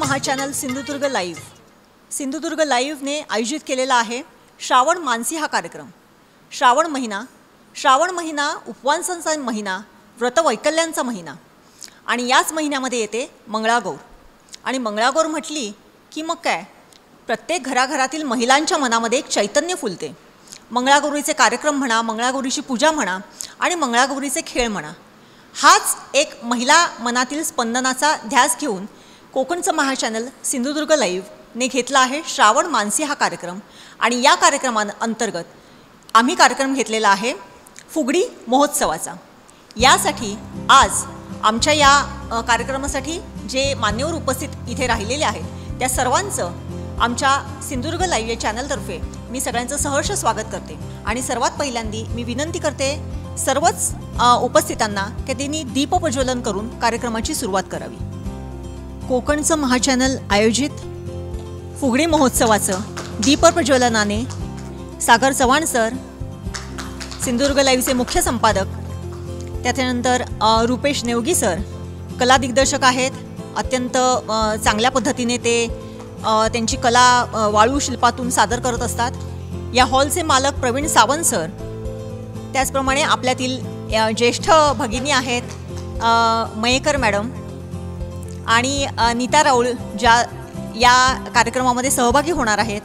महाचॅनल सिंधुदुर्ग लाईव्हने आयोजित केलेला आहे श्रावण मानसी हा कार्यक्रम। श्रावण महिना उपवासांचा महिना, व्रतवैकल्यांचा महिना आणि याच महिन्यामध्ये येते मंगळागौर। आणि मंगळागौर म्हटली की मग काय, प्रत्येक घराघरातील महिलांच्या मनामध्ये एक चैतन्य फुलते। मंगळागौरीचे कार्यक्रम म्हणा, मंगळागौरीची पूजा म्हणा आणि मंगळागौरीचे खेळ म्हणा, हाच एक महिला मनातील स्पंदनाचा ध्यास घेऊन कोकणचं महाचॅनल सिंधुदुर्ग लाईव्हने घेतला आहे श्रावण मानसी हा कार्यक्रम। आणि या कार्यक्रमाअंतर्गत आम्ही कार्यक्रम घेतलेला आहे फुगडी महोत्सवाचा। यासाठी आज आमच्या या कार्यक्रमासाठी जे मान्यवर उपस्थित इथे राहिलेले आहेत त्या सर्वांचं आमच्या सिंधुदुर्ग लाईव्ह या चॅनलतर्फे मी सगळ्यांचं सहर्ष स्वागत करते। आणि सर्वात पहिल्यांदी मी विनंती करते सर्वच उपस्थितांना की त्यांनी दीपप्रज्वलन करून कार्यक्रमाची सुरुवात करावी। कोकणचं महाचॅनल आयोजित फुगडी महोत्सवाचं दीपप्रज्वलनाने सागर चव्हाण सर, सिंधुदुर्ग लाईव्हचे मुख्य संपादक, त्याच्यानंतर रुपेश नेवगी सर कला दिग्दर्शक आहेत। अत्यंत चांगल्या पद्धतीने ते त्यांची कला वाळू शिल्पातून सादर करत असतात। या हॉलचे मालक प्रवीण सावंत सर, त्याचप्रमाणे आपल्यातील ज्येष्ठ भगिनी आहेत मयेकर मॅडम आणि नीता राऊळ, ज्या या कार्यक्रमामध्ये सहभागी होणार आहेत।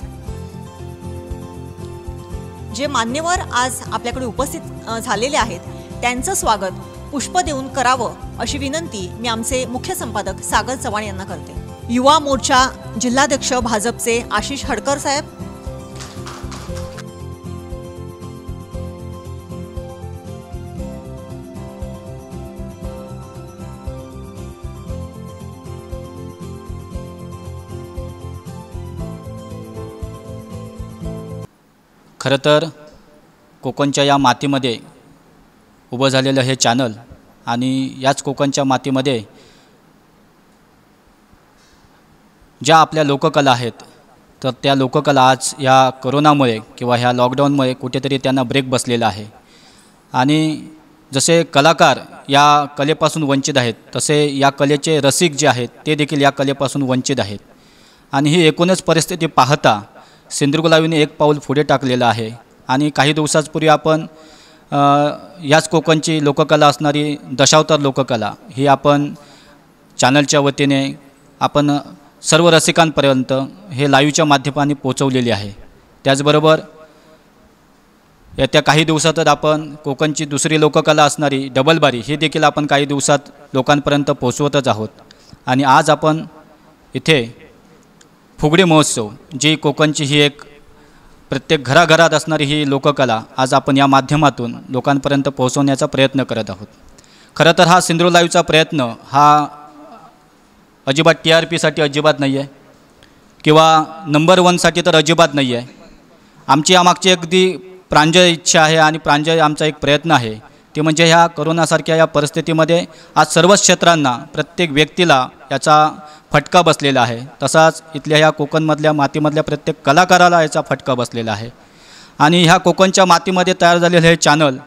जे मान्यवर आज आपल्याकडे उपस्थित झालेले आहेत त्यांचं स्वागत पुष्प देऊन करावं अशी विनंती मी आमचे मुख्य संपादक सागर चव्हाण यांना करते। युवा मोर्चा जिल्हाध्यक्ष भाजपचे आशिष हडकर साहेब, खरं तर कोकणच्या या मातीमध्ये उभं झालेलं हे चॅनल आणि याच कोकणच्या मातीमध्ये ज्या आपल्या लोककला आहेत तर त्या लोककला आज या कोरोनामुळे किंवा ह्या लॉकडाऊनमुळे कुठेतरी त्यांना ब्रेक बसलेला आहे। आणि जसे कलाकार या कलेपासून वंचित आहेत तसे या कलेचे रसिक जे आहेत ते देखील या कलेपासून वंचित आहेत। आणि ही एकूणच परिस्थिती पाहता सिंधुदुर्ग लाईव्हने एक पाऊल पुढे टाकलेलं आहे। आणि काही दिवसांपूर्वी आपण याच कोकणची लोककला असणारी दशावतार लोककला ही आपण चॅनलच्या वतीने आपण सर्व रसिकांपर्यंत हे लाईव्हच्या माध्यमाने पोहोचवलेली आहे। त्याचबरोबर येत्या काही दिवसातच आपण कोकणची दुसरी लोककला असणारी डबलबारी ही देखील आपण काही दिवसात लोकांपर्यंत पोहोचवतच आहोत। आणि आज आपण इथे फुगडी महोत्सव, जी कोकणची ही एक प्रत्येक घराघरात असणारी ही लोककला आज आपण या माध्यमातून लोकांपर्यंत पोहोचवण्याचा प्रयत्न करत आहोत। खरं तर हा सिंधुदुर्ग लाईव्हचा प्रयत्न हा अजिबात TRPसाठी अजिबात नाही आहे किंवा नंबर 1साठी तर अजिबात नाही आहे। आमची यामागची अगदी प्रांजळ इच्छा आहे आणि प्रांजळ आमचा एक प्रयत्न आहे, ते म्हणजे ह्या कोरोनासारख्या या परिस्थितीमध्ये आज सर्वच क्षेत्रांना प्रत्येक व्यक्तीला याचा फटका बसलेला आहे। तसाच इथल्या ह्या कोकणमधल्या मातीमधल्या प्रत्येक कलाकाराला याचा फटका बसलेला आहे। आणि ह्या कोकणच्या मातीमध्ये तयार झालेलं हे चॅनल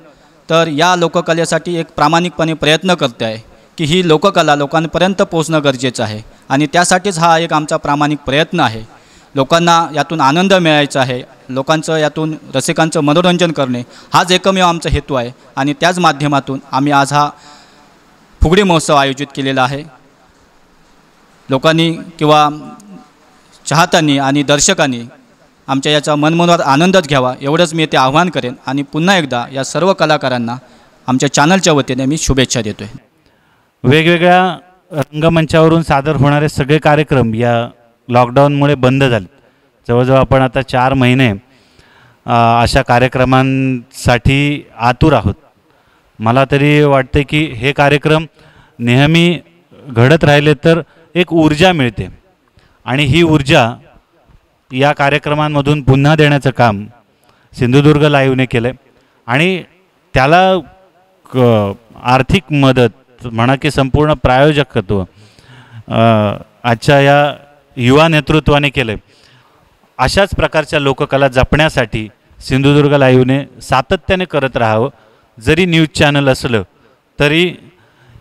तर या लोककलेसाठी एक प्रामाणिकपणे प्रयत्न करते आहे की ही लोककला लोकांपर्यंत पोहोचणं गरजेचं आहे। आणि त्यासाठीच हा एक आमचा प्रामाणिक प्रयत्न आहे। लोकांना यातून आनंद मिळायचा आहे, लोकांचं यातून रसिकांचं मनोरंजन करणे हाच एकमेव आमचा हेतू आहे। आणि त्याच माध्यमातून आम्ही आज हा फुगडी महोत्सव आयोजित केलेला आहे। लोकांनी किंवा चाहत्यांनी आणि दर्शकांनी आमच्या याचा मनमोहक आनंदच घ्यावा एवढंच मी ते आवाहन करेन। आणि पुन्हा एकदा या सर्व कलाकारांना आमच्या चॅनलच्या वतीने मी शुभेच्छा देतो आहे। वेगवेगळ्या रंगमंचावरून सादर होणारे सगळे कार्यक्रम या लॉकडाऊनमुळे बंद झाले। जवळजवळ आपण आता 4 महिने अशा कार्यक्रमांसाठी आतुर आहोत। मला तरी वाटते की हे कार्यक्रम नेहमी घडत राहिले तर एक ऊर्जा मिळते आणि ही ऊर्जा या कार्यक्रमांमधून पुन्हा देण्याचं काम सिंधुदुर्ग लाईव्हने केलं। आणि त्याला आर्थिक मदत म्हणा की संपूर्ण प्रायोजकत्व आजच्या या युवा नेतृत्वाने केलं। अशाच प्रकारच्या लोककला जपण्यासाठी सिंधुदुर्ग लाईव्हने सातत्याने करत राहावं। जरी न्यूज चॅनल असलं तरी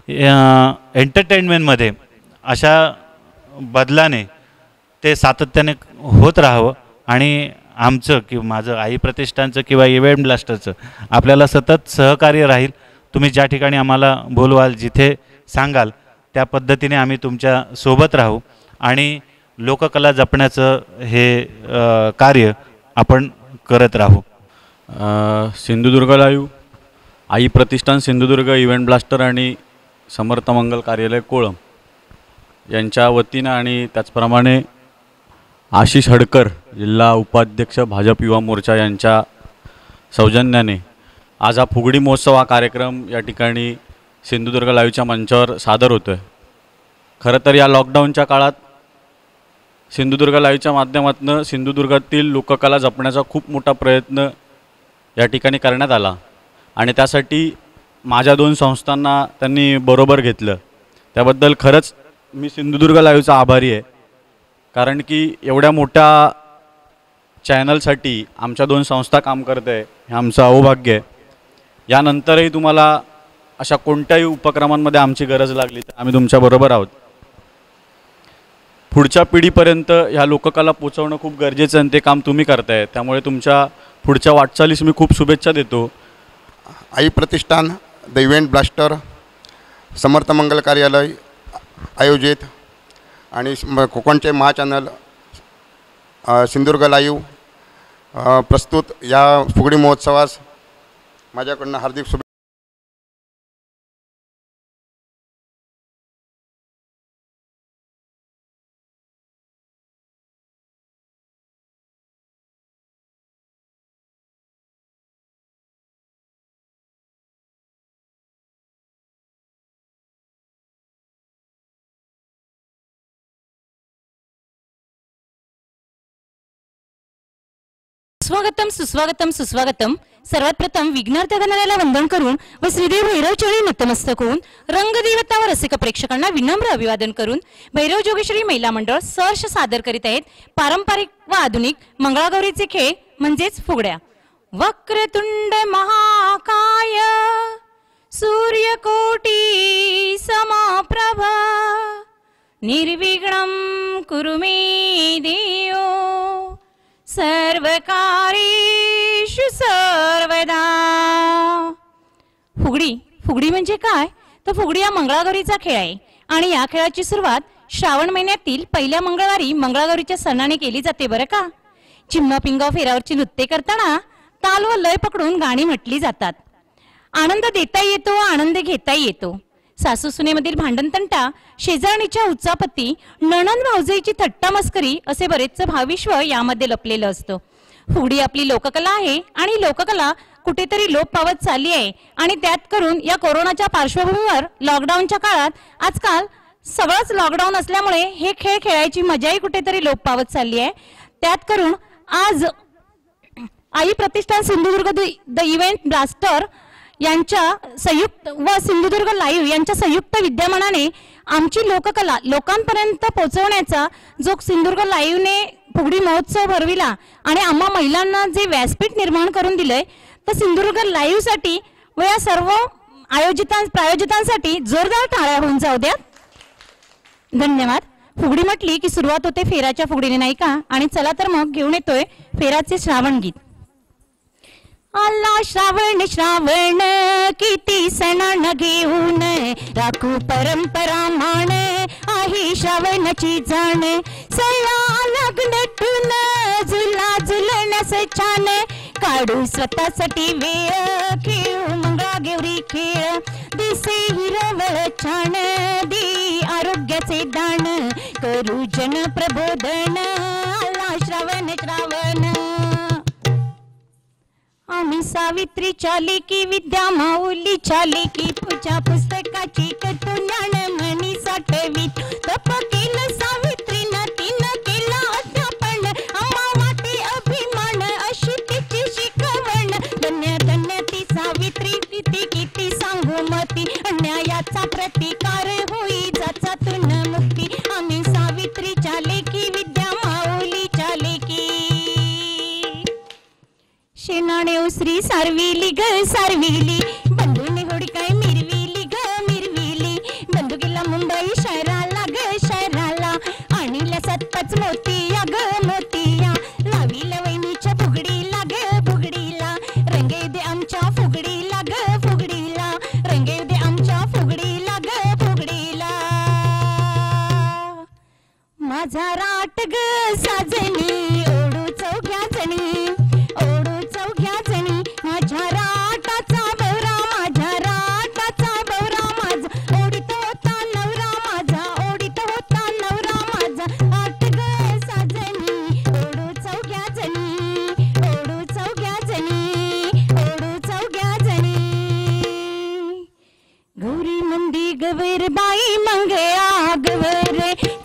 एंटरटेनमेंटमध्ये अशा बदलाने ते सातत्याने होत राहावं आणि आमचं किंवा माझं आई प्रतिष्ठानचं किंवा इव्हेंट ब्लास्टरचं आपल्याला सतत सहकार्य राहील. तुम्ही ज्या ठिकाणी आम्हाला बोलवाल, जिथे सांगाल त्या पद्धतीने आम्ही तुमच्या सोबत राहू आणि लोककला जपण्याचं हे कार्य आपण करत राहू. सिंधुदुर्ग लाईव्ह, आई प्रतिष्ठान सिंधुदुर्ग, इव्हेंट ब्लास्टर आणि समर्थ मंगल कार्यालय कोळम यांच्या वतीनं आणि त्याचप्रमाणे आशिष हडकर जिल्हा उपाध्यक्ष भाजप युवा मोर्चा यांच्या सौजन्याने आज हा फुगडी महोत्सव हा कार्यक्रम या ठिकाणी सिंधुदुर्ग लाईव्हच्या मंचावर सादर होतो आहे. खरं तर या लॉकडाऊनच्या काळात सिंधुदुर्ग लाईव्हच्या माध्यमातून सिंधुदुर्गातील लोककला जपण्याचा खूप मोठा प्रयत्न या ठिकाणी करण्यात आला आणि त्यासाठी माझ्या 2 संस्थांना त्यांनी बरोबर घेतलं. त्याबद्दल खरंच मी सिंधुदुर्ग लाईव्हचा आभारी आहे. कारण की एवढ्या मोठ्या चॅनलसाठी आमच्या 2 संस्था काम करत आहे हे आमचं अहोभाग्य आहे. यानंतरही तुम्हाला अशा कोणत्याही उपक्रमांमध्ये आमची गरज लागली तर आम्ही तुमच्याबरोबर आहोत. पुढच्या पिढीपर्यंत ह्या लोककला पोचवणं खूप गरजेचं आहे आणि ते काम तुम्ही करताय. त्यामुळे तुमच्या पुढच्या वाटचालीस मी खूप शुभेच्छा देतो. आई प्रतिष्ठान, द इव्हेंट ब्लास्टर, समर्थ मंगल कार्यालय आयोजित आणि कोकणचे महाचॅनल सिंधुदुर्ग लाईव्ह प्रस्तुत या फुगडी महोत्सवास माझ्याकडून हार्दिक शुभेच्छा. स्वागतम सुस्वागतम सुस्वागतम. सर्वात प्रथम विघ्नार्थ गणाला वंदन करून व श्रीदेव भैरव चरणी नतमस्तक होऊन रंगदेवता व रसिक प्रेक्षकांना विनम्र अभिवादन करून भैरव जोगेश्वरी महिला मंडळ सहर्ष सादर करीत आहेत पारंपरिक व आधुनिक मंगळागौरीचे खेळ म्हणजेच फुगड्या. वक्रतुंड महाकाय सूर्यकोटी समप्रभ निर्विघ्नं कुरु मे देव सर्वकारेषु सर्वदा. फुगडी म्हणजे काय तर फुगडी हा मंगळागौरीचा खेळ आहे आणि या खेळाची सुरुवात श्रावण महिन्यातील पहिल्या मंगळवारी मंगळागौरीच्या सणाने केली जाते बरं का. चिम्मा पिंगा फेरावरची नृत्य करताना ताल व लय पकडून गाणी म्हटली जातात. आनंद देता येतो, आनंद घेता येतो. सासू सुनेमधील भांडणतंटा, शेजारणीच्या उच्चापत्ती, नणंद भावजईची थट्टा मस्करी असे बरेचसे भावविश्व यामध्ये लपलेलं असतं. फुगडी आपली लोककला आहे आणि लोककला कुठेतरी लोप पावत चालली आहे आणि त्यात करून या कोरोनाच्या पार्श्वभूमीवर लॉकडाऊनच्या काळात आजकाल सगळंच लॉकडाऊन असल्यामुळे हे खेळ खेळायची मजाही कुठेतरी लोप पावत चालली आहे. त्यात करून आज आई प्रतिष्ठान सिंधुदुर्ग द इव्हेंट ब्लास्टर यांच्या संयुक्त व सिंधुदुर्ग लाईव्ह यांच्या संयुक्त विद्यमानाने आमची लोककला लोकांपर्यंत पोहोचवण्याचा जो सिंधुदुर्ग लाईव्हने फुगडी महोत्सव भरविला आणि आम्हा महिलांना जे व्यासपीठ निर्माण करून दिलंय तर सिंधुदुर्ग लाईव्हसाठी व या सर्व प्रायोजकांसाठी जोरदार टाळ्या होऊन जाऊ द्या. धन्यवाद. फुगडी म्हटली की सुरुवात होते फेराच्या फुगडीने नाही का. आणि चला तर मग घेऊन येतोय फेराचे श्रावण गीत. आला श्रावण श्रावण किती सणान घेऊन राखू परंपरा मान आहे श्रावणाची जाण. सया लग्नटून झुला झुलण्यास छान काढू स्वतःसाठी वेळ खेळू मंगळागौरी खेळ. दिसे हिरवळ छान दे आरोग्याचे दान करू जन प्रबोधन. आला श्रावण श्रावण. आम्ही सावित्रीच्या लेकी विद्या माऊलीच्या लेकी पूजा पुस्तकाची कतो ज्ञान म्हणी साठवीत. तप केलं सावित्रीनं तिनं केलं अध्यापन आम्हा वाटे अभिमान अशी तिची शिकवण. धन्य धन्य ती सावित्री किती किती सांगू मती अन्यायाचा प्रतिकार होई जाचातून मुक्ती. आम्ही सावित्रीच्या लेकी विद्या माऊलीच्या लेकी. शेणाने श्री सारविली ग सारविली बंधूने होडी काय मिरविली ग मिरविली. बंधू गेला मुंबई शहराला ग शहराला पाच मोतिया ग मोतिया लावी लवणीच्या फुगडीला ग फुगडीला रंगे दे आमच्या फुगडीला ग फुगडीला रंगे दे आमच्या फुगडीला ग फुगडीला माझा राट ग साजनी ओढू चौघ्या जणी ओढू चौघ्या जणी माझ्या राटाचा बवरा माझ्या राटाचा बवरा माझा ओढीत होता नवरा माझा ओढीत होता नवरा माझा आट ग साजनी ओढू चौघ्या जणी ओढू चौघ्या जणी ओढू चौघ्या जणी गौरी मंदी गवर बाई मंगळा गवर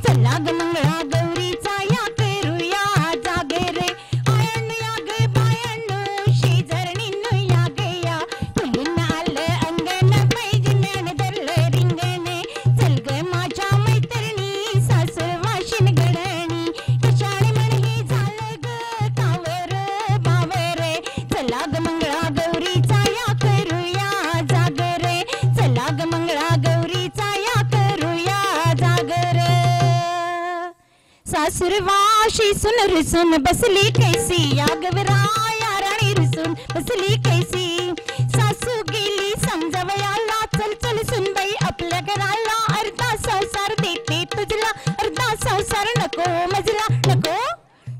चला ग मंगळा गौरीचा या करूया जागे रे आयण या ग बायण शेजारणीनं या गे या फुलीन आलं अंगण पैजण्यान धरलं रिंगणे चल ग माझ्या मैत्रिणी सासर वाशिन गडणी कशाने म्हण हे झालं ग कावर बावर चला ग मंगळा गौरीचा या करूया जागे रे चला ग मंगळा गौरीचा या करूया जागर सासुर वाशी सुन रुसून बसली कैसी या गवराया राणी रुसून बसली कैसी सासू गेली समजवयाला चल चल सुनबाई आपल्या घराला अर्धा संसार देते तुझला अर्धा संसार नको मजला नको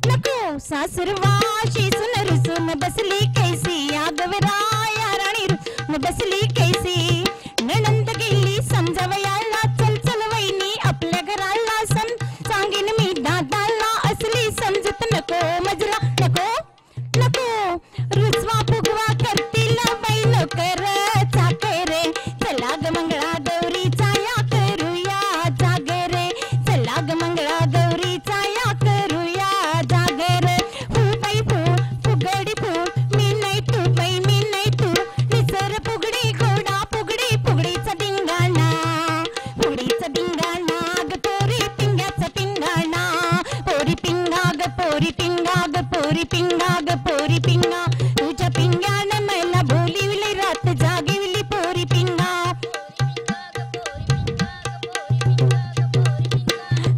नको सासुर वाशी सुन रुसून बसली कैसी या गवराया राणी रुसून बसली कैसी नणंद गेली समजवयाला चल चल वहिनी आपल्या घराला सांगेन मी दादाला असली समजत नको मजला नको नको रुसवा फुगवा करतील बाई नोकर चाकर चला ग मंगळा गौरीचा या करूया जागर चला ग मंगळा गौरीचा या करूया जागर फू बाई फू फुगडी फू मी नाही तू बाई मी नाही तू निसर फुगडी घोडा फुगडी फुगडीचा धिंगाणा फुगडीचा धिंगाणा ग पोरी पिंग्याचा पिंगाणा पोरी पिंगा ग पोरी पिंगा ग पोरी पिंगा ग पोरी पिंगा तुझ्या पिंग्यानं मला बोलिवली रात जागिवली पोरी पिंगा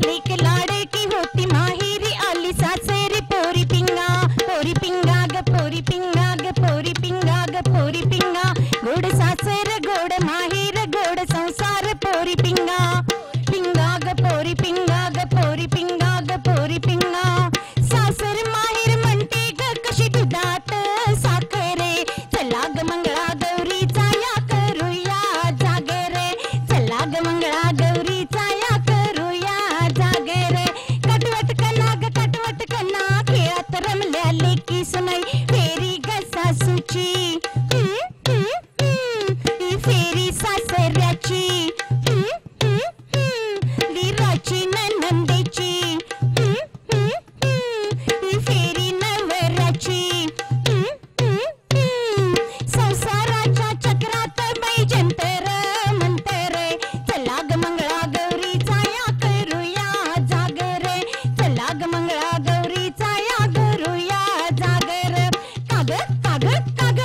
लेक लाडकी होती माहेरी आली सासरी पोरी पिंगा ग पोरी पिंगा ग पोरी पिंगा ग पोरी पिंगा गोड सासर गोड माहेर गोड संसार पोरी पिंगा पिंगा ग पोरी पिंगा ग पोरी पिंगा ग पोरी पिंगा सासर माहेर म्हणते ग कशी दुधात साखरे चला ग मंगळा गौरीचा या करूया जागरे चला ग मंगळा गौरीचा या करूया जागरे कटवट कना ग कटवट कना खेळात रमल्या लेकी सुनाई फेरी ग सासूची ही फेरी सासऱ्याची लिराची नंदेची ही फेरी नवऱ्याची संसाराच्या चक्रात बाई जंतर मंतर चला ग मंगळा गौरीचा या करूया जागर चला ग मंगळा गौरीचा या करूया जागर काग काग काग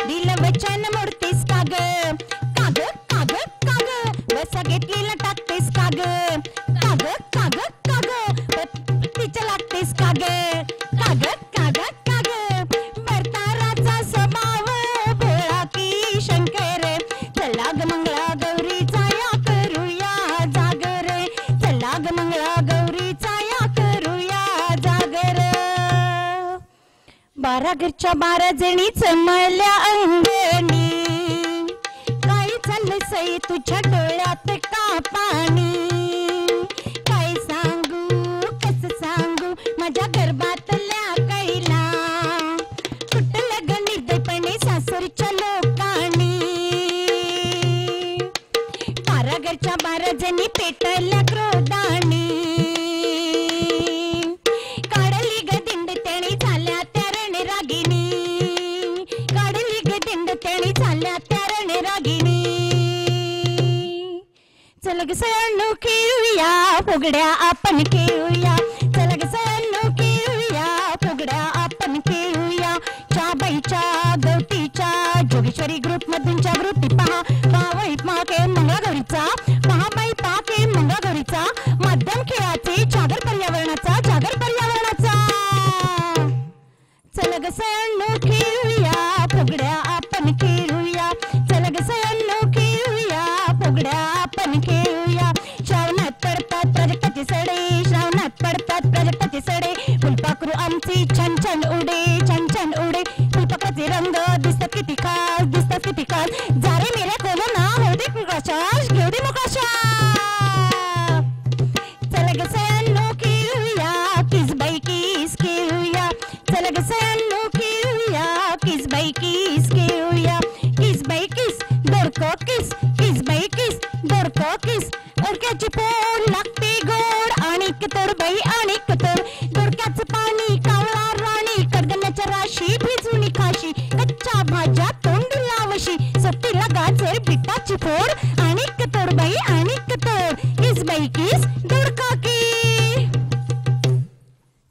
दिल वचन मोडतेस काग काग काग काग बसा घेतलेला टाकतेस काग काग काग काग तिच्या लागतेस काग काग काग काग भरताराचा स्वभाव भोळा की शंकर चला ग मंगळा गौरीचा या करूया जागर चला ग मंगळा गौरीचा या करूया जागर 12 घरच्या 12 जणी चमळल्या अंगणी काय चाललं सई तुझ्या डोळ्यात का पाणी काय सांगू कस सांगू माझ्या गर्भातल्या कैला कुठलं ग निर्दयपणे सासरच्या लोकांनी 12 घरच्या 12 जणी पेटल्या क्रोधानी काढली ग दिंड त्याने झाल्या त्या रणरागिणी काढली ग दिंड त्याने झाल्या त्या रणरागिणी चल ग सणू खेळूया फुगड्या आपण खेळूया चल ग सणू खेळूया फुगड्या आपण खेळूया च्या बाईच्या गवतीच्या जोगेश्वरी ग्रुप मधून जागृती पहा पावई पाके मंगळागौरीचा महाबाई पाके मंगळागौरीचा माध्यम खेळाचे जागर पर्यावरणाचा उडी छान छान उडे छान छान उडे फुलपाखराचे रंग दिसतात किती खास दिसतात किती खास जा रे मेऱ्या कोरोना हो दे मोकळा श्वास घेऊ दे मोकळा श्वास चला ग सयांनो खेळूया किस बाई किस खेळूया चला ग सयांनो खेळूया किस बाई किस खेळूया किस बाई किस दोडको किस बाई किस दोडको किस ओळख्याची पोळ लागते गोड आणि कतर बाई आणि कतर दोडक्याचं पाणी कावळा राणी कडगण्याच्या राशी भिजून खाशी कच्च्या भाज्या तोंड लावशी सत्तीला गाजर बिटाची फोड आणि कतर बाई आणि कतर किस बाई किस दोडका की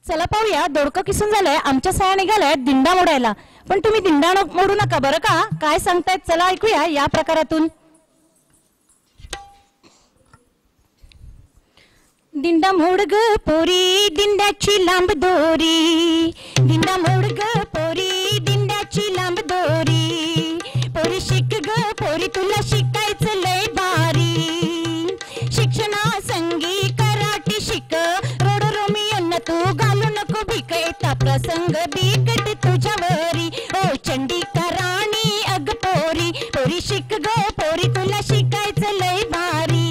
चला पाहूया दोडकं किसून झालंय आमच्या सया निघालाय दिंडा मोडायला पण तुम्ही दिंडा मोडू नका बरं का काय सांगतायत चला ऐकूया या प्रकारातून दिंडा मोड ग पोरी दिंड्याची लांब दोरी दिंडा मोड ग पोरी दिंड्याची लांब दोरी पोरी शिक ग पोरी तुला शिकायचं लय भारी शिक्षणा संगी कराटे शिक रोड रोमियन तू घालू नको भिक येता प्रसंग बिकट तुझ्यावरी ओ चंडिका राणी अग पोरी पोरी शिक ग पोरी तुला शिकायचं लय भारी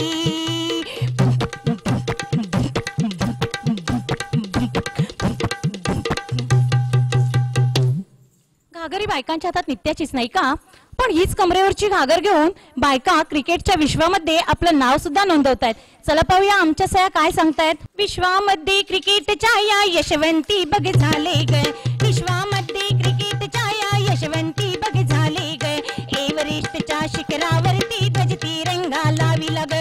घागरी बायकांच्या हातात नित्याचीच नाही का पण हीच कमरेवरची घागर घेऊन बायका क्रिकेटच्या विश्वामध्ये आपलं नाव सुद्धा नोंदवतायत चला पाहूया आमच्या सया काय सांगतायत विश्वामध्ये क्रिकेटच्या या यशवंती बघ झाले ग विश्वामध्ये क्रिकेटच्या या यशवंती बघ झाले ग एव्हरेस्टच्या शिखरावरती ध्वज तिरंगा लावी लाग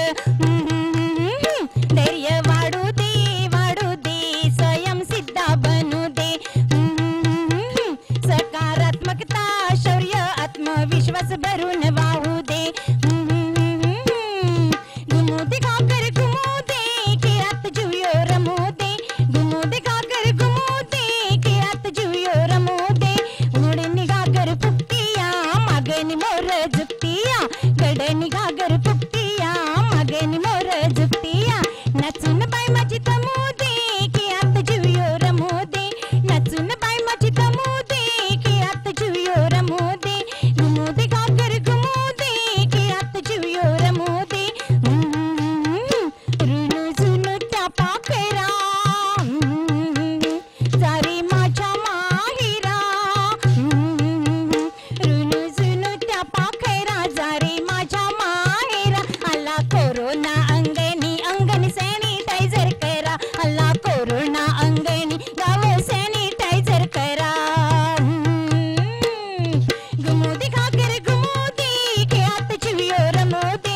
धैर्य वाढू दे स्वयं सिद्धा बनू दे सकारात्मकता शौर्य आत्मविश्वास भरून वाहू दे घुमू दे घागर घुमू दे खेळात जीवयो रमू दे घुमू दे घागर घुमू दे खेळात जीवयो रमू दे उडणी घागर फुकतिया मागणी मोर झुकतिया गडणी घागर फुकतिया मागणी मोर झुकतिया नाचून बाय माझी तमू दे खेळात जीवयो रमू दे नाचून बाय माझी तमू दे खेळात जीवयो रमू दे घुमू दे घागर घुमू दे खेळात जीवयो रमू दे रुनू जुनू त्या पाखरा जारी माझ्या माहिरा रुनू जुनू त्या पाखरा जारी माझ्या माहेरा आला कोरोना अंगणी सॅनिटायझर करा आला कोरोना अंगणी गाव सॅनिटायझर करा घुमू दे घागर घुमू दे खेळात जीवयो रमू दे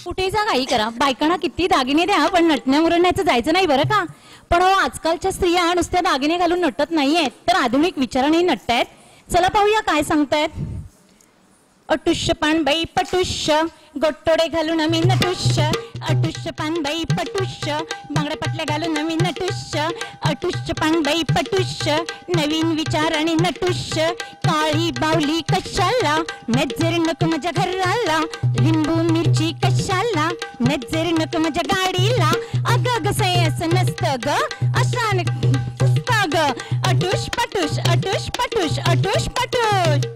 कुठे जा काही करा बायकांना किती दागिने द्या पण नटण्या मुरण्याचं जायचं नाही बरं का पण आजकालच्या स्त्रिया नुसत्या दागिने घालून नटत नाहीयेत तर आधुनिक विचाराने नटतायत चला पाहूया काय सांगतायत अटुष्य पानबाई पटुष्य गोटोडे घालून आम्ही नटुष्य अटुष्य पानबाई पटुष्य बांगड्या पटल्या घालून आम्ही नटुष्य अटुष्य पानबाई पटुष्य नवीन विचार आणि नटुष्य काळी बावली कशाला नजर नको माझ्या घराला लिंबू मिरची कशाला नजर नको माझ्या गाडीला अग सय असं नसतं ग अशा ग अटुष पटुष अटुष पटुष अटुष पटुष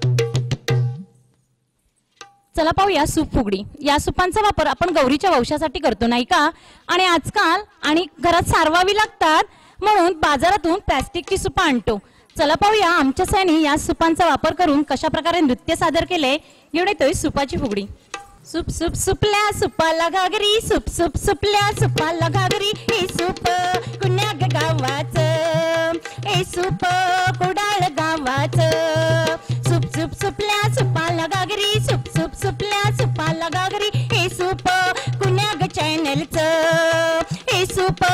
चला पाहूया सूप फुगडी या सुपांचा वापर आपण गौरीच्या वंशासाठी करतो नाही का आणि आजकाल आणि घरात सारवावी लागतात म्हणून बाजारातून प्लास्टिकची सुपा आणतो चला पाहूया आमच्या सयानी या सुपांचा वापर करून कशा प्रकारे नृत्य सादर केले एवढे येतोय सुपाची फुगडी सूप सूप सुपल्या सुपाला घागरी सूप सूप सुपल्या सुपाला घागरी हे सूप कुण्या गावाचं हे सूप कुडाळ गावाचं सूप सूप सुपल्या सुपाला घागरी सूप सूप सुपल्या सुपाला घागरी हे सूप कुण्या ग चॅनलचं हे सूप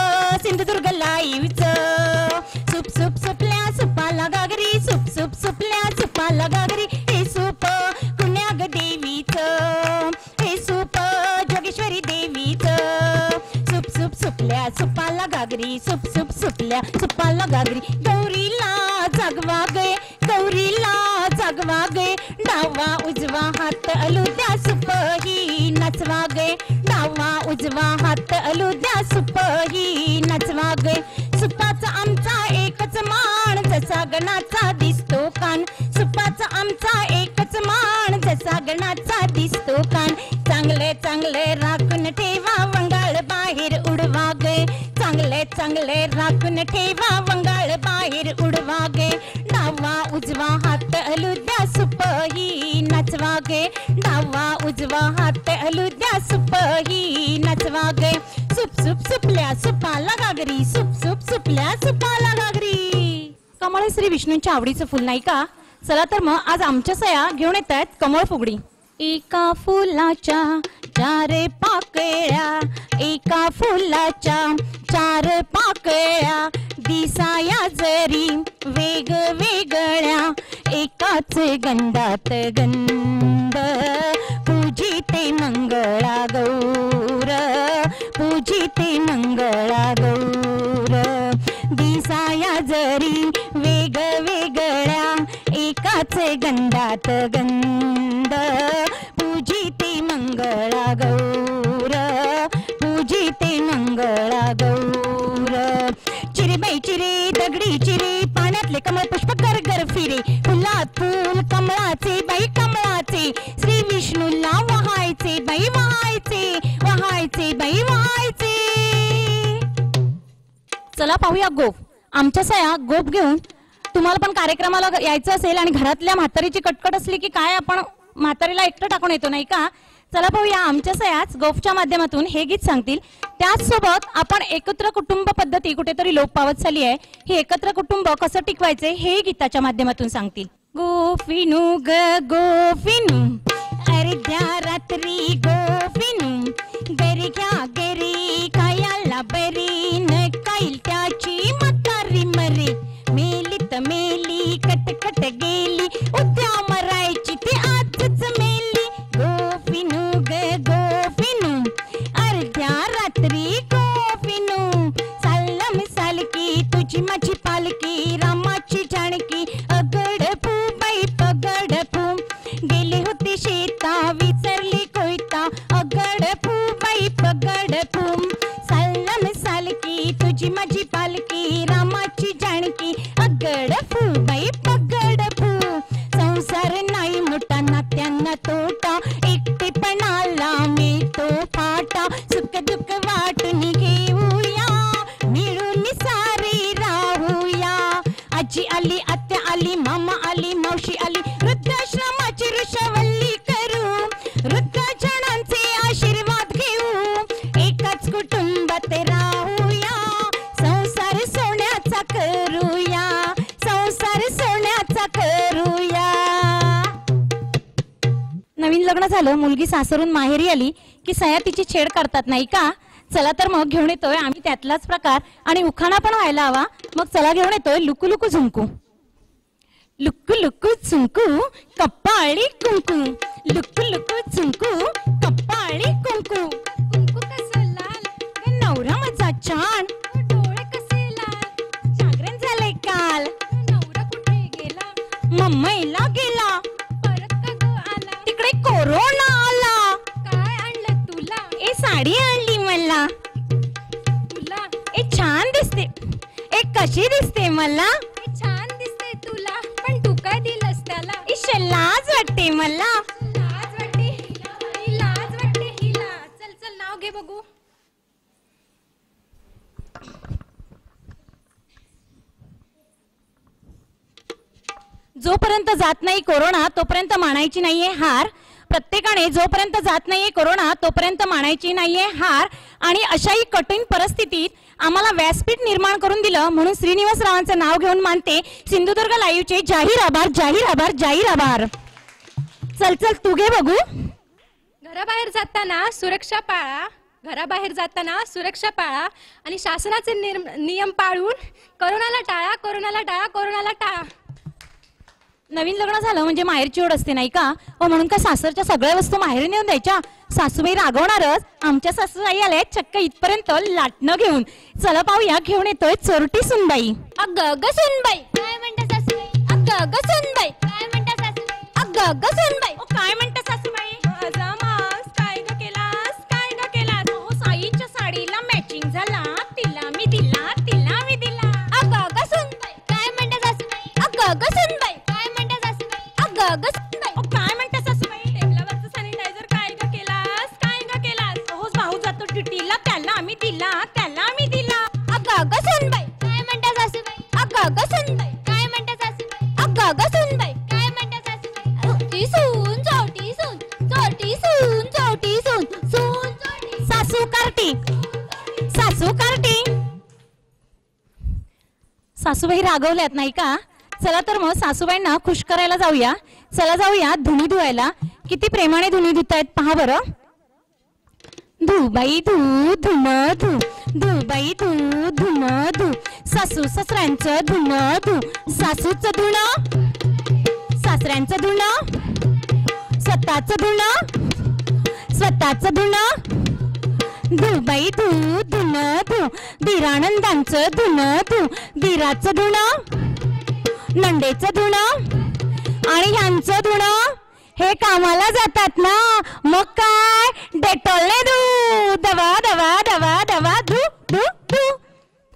सिंधुदुर्ग लाईव्हचं सूप सूप सुपल्या सुपाला घागरी सूप सूप सुपल्या सुपाला घागरी हे सूप कुण्या ग देवीचं हे सूप जोगेश्वरी देवीचं सूप सूप सुपल्या सुपाला घागरी सूप सूप सुपल्या सुपाला घागरी गौरीला जागवा गे गौरीला जागवा गे डावा उजवा हात अलुद्या सुपही नाचवा गे, डावा उजवा हात अलुद्या सुपही नाचवा गे. सुपाचा आमचा एकच मान जसा गणाचा दिसतो कान, सुपाचा आमचा एकच मान जसा गणाचा दिसतो कान. चांगले चांगले राखून ठेवा वंगाळ बाहेर उडवा गे, चांगले चांगले राखून ठेवा वंगाळ बाहेर उडवा गे. डावा उजवा हात अलुद्या सुपही नाचवा गे, डावा उजवा हात अलुद्या सुपही नाचवा गे. सुप सुप सुपल्या सुपाला घागरी, सुप सुप सुपल्या सुपाला घागरी. कमळ श्री विष्णूंच्या आवडीचं फुल नाही का? चला तर मग आज आमच्या सया घेऊन येत आहेत कमळ फुगडी. एका फुलाच्या चार पाकळ्या, एका फुलाच्या चार पाकळ्या, दिसाया जरी वेगवेगळ्या, एकाच गंधात गंध, पूजिते मंगळा गौर, पूजिते मंगळा गौर. दिसाया जरी वेगवेगळ्या, एकाच गंधात गंध, पूजिते मंगळा गौर, पूजिते मंगळा गौर. चिरे बाई चिरे दगडी चिरे, पाण्यातले कमळ पुष्प कर गर फिरे, फुलात फुल कमळाचे बाई कमळाचे, श्री विष्णूला वहायचे बाई वहायचे, वहायचे बाई वहायचे. चला पाहूया गोफ. आमच्या सया गोफ घेऊन, तुम्हाला पण कार्यक्रमाला यायचं असेल आणि घरातल्या म्हातारीची कटकट असली की काय आपण म्हातारीला एकटं टाकून येतो नाही का? चला पाहूया आमच्या सयाच गोफच्या माध्यमातून हे गीत सांगतील. त्याचसोबत आपण एकत्र कुटुंब पद्धती कुठेतरी लोप पावत चालली आहे, हे एकत्र कुटुंब कसं टिकवायचे हे गीताच्या माध्यमातून सांगतील. गोफिनू ग गोफिनू, अर्ध्या रात्री गोफिनू, गरी घ्या गरी खायला बरी, न काईल त्याची म्हातारी मरे, मेली तर मेली कटकट गेली, उद्या मरायची ती आजच मेली. गोफिनू ग गोफिनू, अर्ध्या रात्री गोफिनू, सालम सालकी तुझी माझी पालकी, रामाची जानकी अगड फू बाई पगड फू, गेली होती शेता विसरली कोयता, अगड फू बाई पगड फू. सालम सालकी तुझी माझी पालकी, रामाची जानकी अगड फू बाई पगड फू. संसार नाही मोठा नात्यांना तोटा, एकटेपणाला मिळतो फाटा, सुख दुःख वाटून घेऊया, मिळून सारे राहूया. आजी आली आत्या आली मामा आली मावशी आली, वृद्धाश्रमाची ऋषवल्ली करू, वृद्धजनांचे आशीर्वाद घेऊ, एकाच कुटुंबात राहूया, संसार सोन्याचा करूया, संसार सोन्याचा करूया. नवीन लग्न झालं, मुलगी सासरून माहेरी आली की सया तिची छेड करतात नाही का? चला तर मग घेऊन येतोय आम्ही त्यातलाच प्रकार, आणि उखाणा पण व्हायला हवा. मग चला घेऊन येतोय लुकू लुकू झुंकू. लुकू लुकू झुंकू कपाळी कुंकू, लुकू लुकू झुंकू कपाळी कुंकू. कुंकू कसं लाल, नवरा माझा छान, डोळे कसे लाल, जागरण झाले काल, नवरा कुठे गेला, मुंबईला गेला, परत कधी आला, तिकडे कोरोना आला. काय आणलं तुला, ए साडी आणली मला तुला, ए छान दिसते, ए कशी दिसते मला, ए छान दिसते तुला, पण तू काय दिलंस त्याला, इश लाज वाटते मला, लाज वाटते हिला, लाज वाटते हिला. चल चल नाव घे बघू. जोपर्यंत जात नाही कोरोना तोपर्यंत मानायची नाहीये हार. प्रत्येकाने जोपर्यंत जात नाहीये कोरोना तोपर्यंत मानायची नाहीये हार. आणि अशाही कठीण परिस्थितीत आम्हाला व्यासपीठ निर्माण करून दिलं म्हणून श्रीनिवासरावांचं नाव घेऊन मानते सिंधुदुर्ग लाईव्हचे जाहीर आभार, जाहीर आभार, जाहीर आभार. चल चल तू घे बघू. घराबाहेर जाताना सुरक्षा पाळा, घराबाहेर जाताना सुरक्षा पाळा आणि शासनाचे नियम पाळून कोरोनाला टाळा, कोरोनाला टाळा, कोरोनाला टाळा. नवीन लग्न झालं म्हणजे माहेरची ओढ असते नाही का? हो म्हणून का सासरच्या सगळ्या वस्तू माहेरी नेऊन द्यायच्या? सासूबाई रागवणारच. आमच्या सासूबाई आल्या चक्क इथपर्यंत लाटणं घेऊन. चला पाहूया घेऊन येतोय चोरटी सुनबाई. अगं ग सुनबाई काय म्हणता सासूबाई, अगं ग सुनबाई काय म्हणता सासूबाई, अगं अगं सुनबाई ओ काय म्हणता सासूबाई माझा मास काय ग केलास काय ग केलास हो साईच्या साडीला मॅचिंग झाला तिला मी दिला अगं अगं सुनबाई काय म्हणता सासूबाई अगं अगं सुनबाई काय म्हणता सासूबाई अगं अगं सुनबाई ओ काय म्हणता सासूबाई टेबलावरचं सॅनिटायझर काय ग केलास हो भाऊ जातो ड्युटीला त्याला आम्ही दिला अगं अगं सुनबाई काय म्हणता सासूबाई अगं अगं सुनबाई काय म्हणता सासूबाई अगं अगं सुनबाई काय म्हणता सासूबाई चोटी सून सासू कार्टी सासूबाई रागवल्यात नाही का? चला तर मग सासूबाईंना खुश करायला जाऊया. चला जाऊया धुणी धुवायला. किती प्रेमाने धुणी धुतायत पहा बरं. धुबाई धु धुन धु धुबाई धु धुन धु सासू सासऱ्यांचं धुन धु सासूचं धुणं सासऱ्यांचं धुणं स्वतःचं धुणं धुबाई धु धुन धु धीरानंदांचं धुन धु धीराचं धुणं नंदेचं धुणं आणि ह्यांचं धुणं हे कामाला जातात ना मग काय डेटॉलने धू दवा दवा दवा दवा धू धू धू.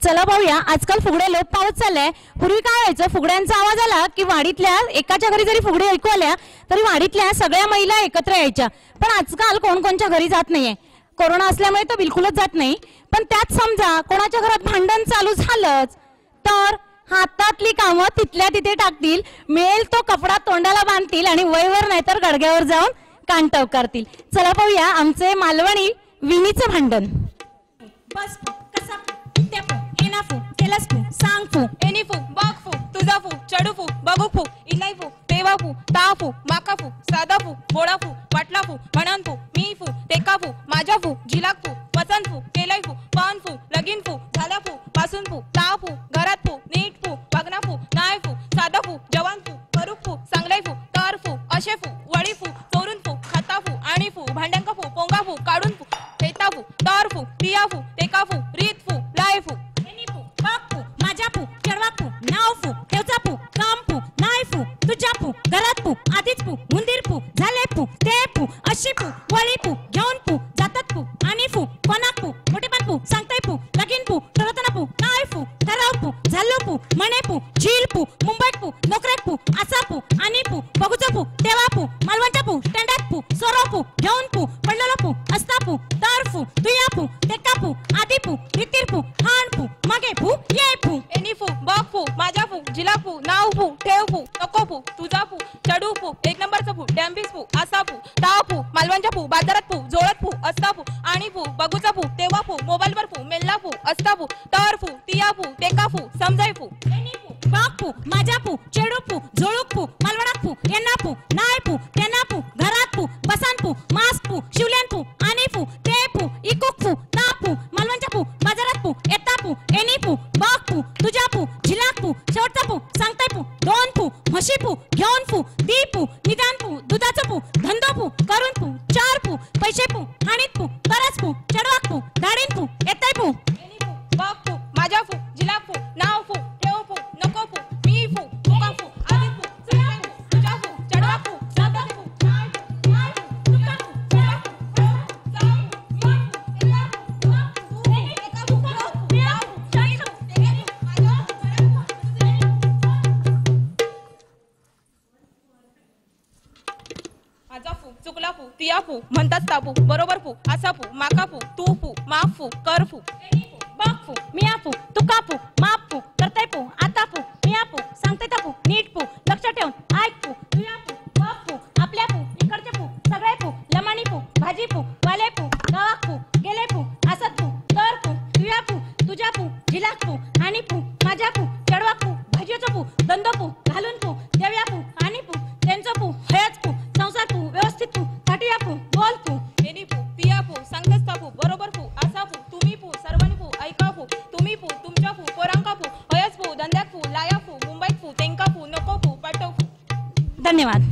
चला पाहूया आजकाल फुगड्या लोप पावत चाललाय. पूर्वी काय व्हायचं फुगड्यांचा आवाज आला की वाडीतल्या एकाच्या घरी जरी फुगडी ऐकू आल्या तरी वाडीतल्या सगळ्या महिला एकत्र यायच्या. पण आजकाल कोणकोणच्या घरी जात नाहीये. कोरोना असल्यामुळे तो बिलकुलच जात नाही. पण त्यात समजा कोणाच्या घरात भांडण चालू झालंच तर हातातली कामं तिथल्या तिथे टाकतील. मिळेल तो कपडा तोंडाला बांधतील आणि वयवर नाही तर गडग्यावर जाऊन कानटव करतील. चला पाहूया आमचे मालवणी विणीचं भांडण. बस फू कसा फू त्या फू एना फू केलस फू सांग फू एनी फू बाग फू तुझा फू चढू फू बघू फू इलाई फू तेवा फू ता फू माका फू साधा फू बोळा फू वाटला फू म्हणन फू मी फू टेका फू माझ्या फू जिलाक फू पसंत फू केलय फू पान फू लगीन फू झाला फू पासून फू ता फू घरात फू नीट फू बगना फू नाय फू साधा फू जवान फू करूक फू चांगलय फू तर फू अशे फू वळी फू चोरून फू खाता फू आणि फू भांड्यांका फू पोंगा फू काढून फू फेता फू तर फू पिया फू टेका फू रीत फू लाय फू एनी फू बाग फू माझ्या फू केळवा फू नाव फू ठेवचा फू काम फू नाय फू तुझ्या फू घरात फू आधीच फू मुंदीर फू झाले फू ते फू अशी फू वळी फू घेऊन फू जातात फू आणि फू कोणाक फू मोठेपण फू सांगताय फू लगीन फू ठरवताना फू काय फू ठराव फू झालो फू म्हणे फू झील फू मुंबईत फू नोकऱ्यात फू असा फू आणि फू बघूचा फू तेव्हा फू मालवणच्या फू स्टँडात फू सोरो फू घेऊन फू पडलेलो फू असता फू तर फू तुया फू टेका फू आधी फू रितीर फू हाण फू मागे फू ये फू एनी फू बघ फू माझ्या फू जिला फू नाव फू ठेव फू नको फू तुझा फू चढू फू एक नंबरचा फू डॅम्बिस फू असा फू ताव फू मालवणच्या फू बाजारात फू जोळत फू असता फू आणि फू बघूचा फू तेव्हा फू मोबाईलवर फू मेलला फू असता फू तर फू तिया फू टेका फू समजाय फू एनी फू बाग फू माझ्या फू चेडू फू झोळूक फू मालवणात फू यांना फू नाय फू त्यांना फू घरात फू बसान फू मास्क फू शिवल्यान फू आणि फू ते फू इकुक फू ता फू मालवणच्या फू बाजारात फू येता फू एनी फू बाग फू तुझ्या फू झिलाक फू शेवटचा फू सांगताय फू दोन फू म्हशी फू घेऊन फू दी फू निदान फू दुधाचं फू धंदो फू करून फू चार फू पैसे फू हाणीत फू तरच फू चढवाक फू गाडीन फू येताय फू एनी फू बघ फू माझ्या फू जिला फू नाव फू ठेव फू नको फू मी फू तुका फू आधी फू सांगताय फू तुझ्या फू चढवा फू जाता फू नाय फू नाय फू तुका फू चढवा फू जा फू मी फू तेला फू तू फू एका फू ठेव फू या फू चाळीस फू तेगे फू माझ्या माझा फू चुकला फू तिया फू म्हणतात तापू बरोबर फू असा फू माका फू तू फू माफ फू कर फू बाग फू मिया फू तुका फू माप फू करताय फू आता फू मिया फू सांगताय ता फू नीट फू लक्ष ठेवून ऐक फू तुया फू बाप फू आपल्या फू इकडचे फू सगळे फू लमाणी फू भाजी फू वाले फू गावाक फू गेले फू असत फू तर फू तुया फू तुझ्या फू जिलाक फू आणि फू माझ्या फू चढवाक फू भाजीचं फू धंदो फू घालून फू देव्या फू आणि फू त्यांचं फू हयच फू संसार फू व्यवस्थित फू थाटूया फू बोल फू एनी फू पिया फू सांगतस फू बरोबर फू असा फू तुम्ही फू सर्वांनी फू ऐका फू तुम्ही फू तुमच्या फू पोरांका फू हयस फू धंद्यात फू लाया फू मुंबईत फू तेंका फू नको फू पाठव फू. धन्यवाद.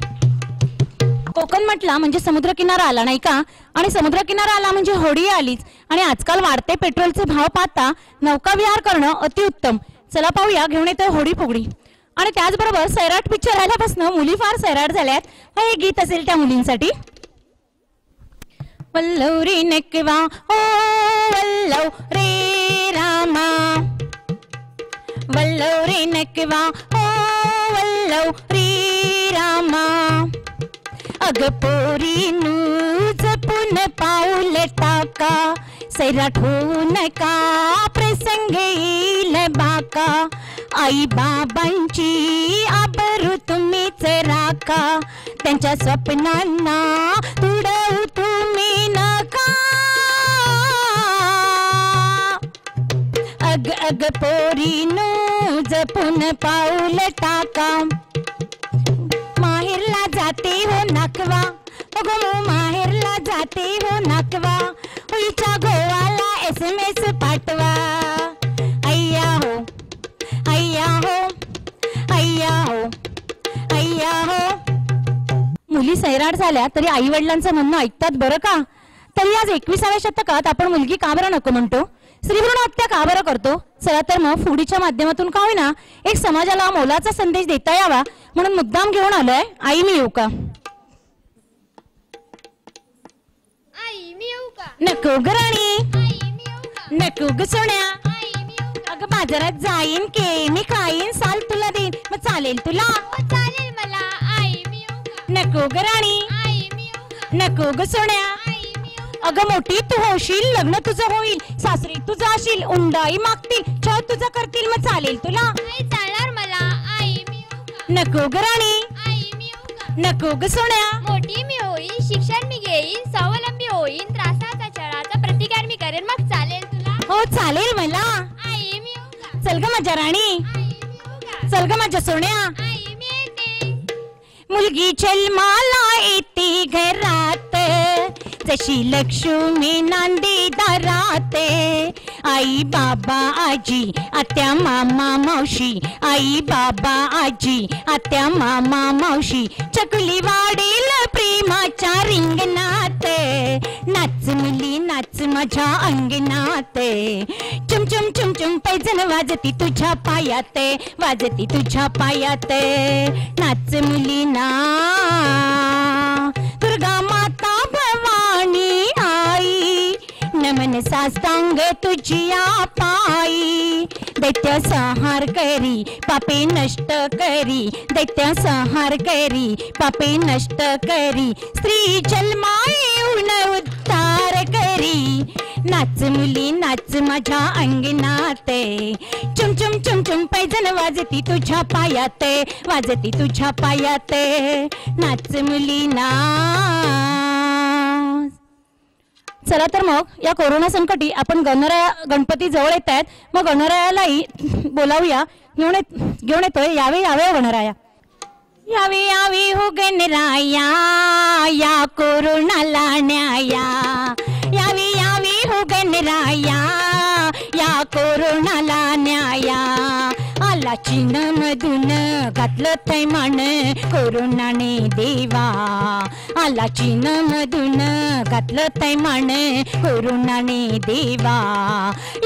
कोकण म्हटला म्हणजे समुद्रकिनारा आला नाही का? आणि समुद्रकिनारा आला म्हणजे होडी आलीच. आणि आजकाल वाढते पेट्रोलचे भाव पाहता नौका विहार करणं अतिउत्तम. चला पाहूया घेऊन येतोय होडी फुगडी. आणि त्याचबरोबर सैराट पिक्चर आल्यापासून मुली फार सैराट झाल्यात. हे गीत असेल त्या मुलींसाठी. वल्लव रे नकवा ओ वल्लव रे रामा, वल्लव रे नकवा ओ वल्लव रे रामा. अग पोरी नू जपून पाऊल टाका, सैराट होऊ नका प्रसंग येईल बाका. आई बाबांची आबरू तुम्हीच राखा, त्यांच्या स्वप्नांना तुडवू तुम्ही नका. अग अग पोरीनो जपून पाऊल टाका. माहेरला जाते हो नाकवा, अगो माहेरला जाते हो नाकवा. उईच्या गोवाला SMS पाठवा. अय्या हो अय्या हो अय्या हो अय्या हो. मुली सैराट झाल्या तरी आई वडिलांचं म्हणणं ऐकतात बरं का. तरी आज 21व्या शतकात आपण मुलगी का बरं नको म्हणतो, स्त्रीभ्रूण हत्या का बरं करतो. चला तर मग फुगडीच्या माध्यमातून का होईना एक समाजाला मोलाचा संदेश देता यावा म्हणून मुद्दाम घेऊन आलोय. आई मी येऊ का. नको ग राणी, नको ग सोन्या. अगं बाजारात जाईन के मी खाईन साल तुला देईन, मग चालेल तुला. चालेल मला. आई मी नको ग राणी, नको ग सोन्या. अगं मोठी तू होशील, लग्न तुझं होईल, सासरी तू जाशील, उंडाई मागतील, छळ तुझं करतील, मग चालेल तुला. चालणार मला. आई मी नको ग राणी, नको ग सोन्या. मोठी मी होईन, शिक्षण मी घेईन, स्वावलंबी होईन, त्रासाचा छळाचा प्रतिकार मी करेन, मग चालेल तुला. हो चालेल मला. आई मी चल ग माझ्या राणी, चल ग माझ्या सोन्या. मुलगी जन्माला येते घरात, जशी लक्ष्मी नांदी दारात. आई बाबा आजी आत्या मामा मावशी, आई बाबा आजी आत्या मामा मावशी. चकुली वाढेल प्रेमाच्या रिंगणात, नाच मुली नाच माझ्या अंगणात. चुमचुम चुमचुम पैजण वाजती तुझ्या पायात, वाजती तुझ्या पायात. नाच मुली ना. दुर्गा माता भवानी आई, नमन साष्टांग तुझिया पायी. दैत्य संहार करी पापे नष्ट करी, दैत्य संहार करी पापे नष्ट करी. स्त्री जन्मा येऊन उद्धार करी. नाच मुली नाच माझ्या अंगणात, चुमचुम चुमचुम पैजण वाजती तुझ्या पायात, वाजती तुझ्या पायात. नाच मुली ना. चला तर मग या कोरोना संकटी आपण गणपती जवळ येत आहेत, मग गणरायालाही बोलावूया. घेऊन येतोय यावे यावे गणराया. यावे यावे हो गणराया, या कोरोनाला न्याया. यावे यावे हो गणराया, या कोरोनाला न्याया. आला चीन मधून घातलं थैमान कोरोनाने देवा. आला चीन मधून घातलं थैमान कोरोनाने देवा.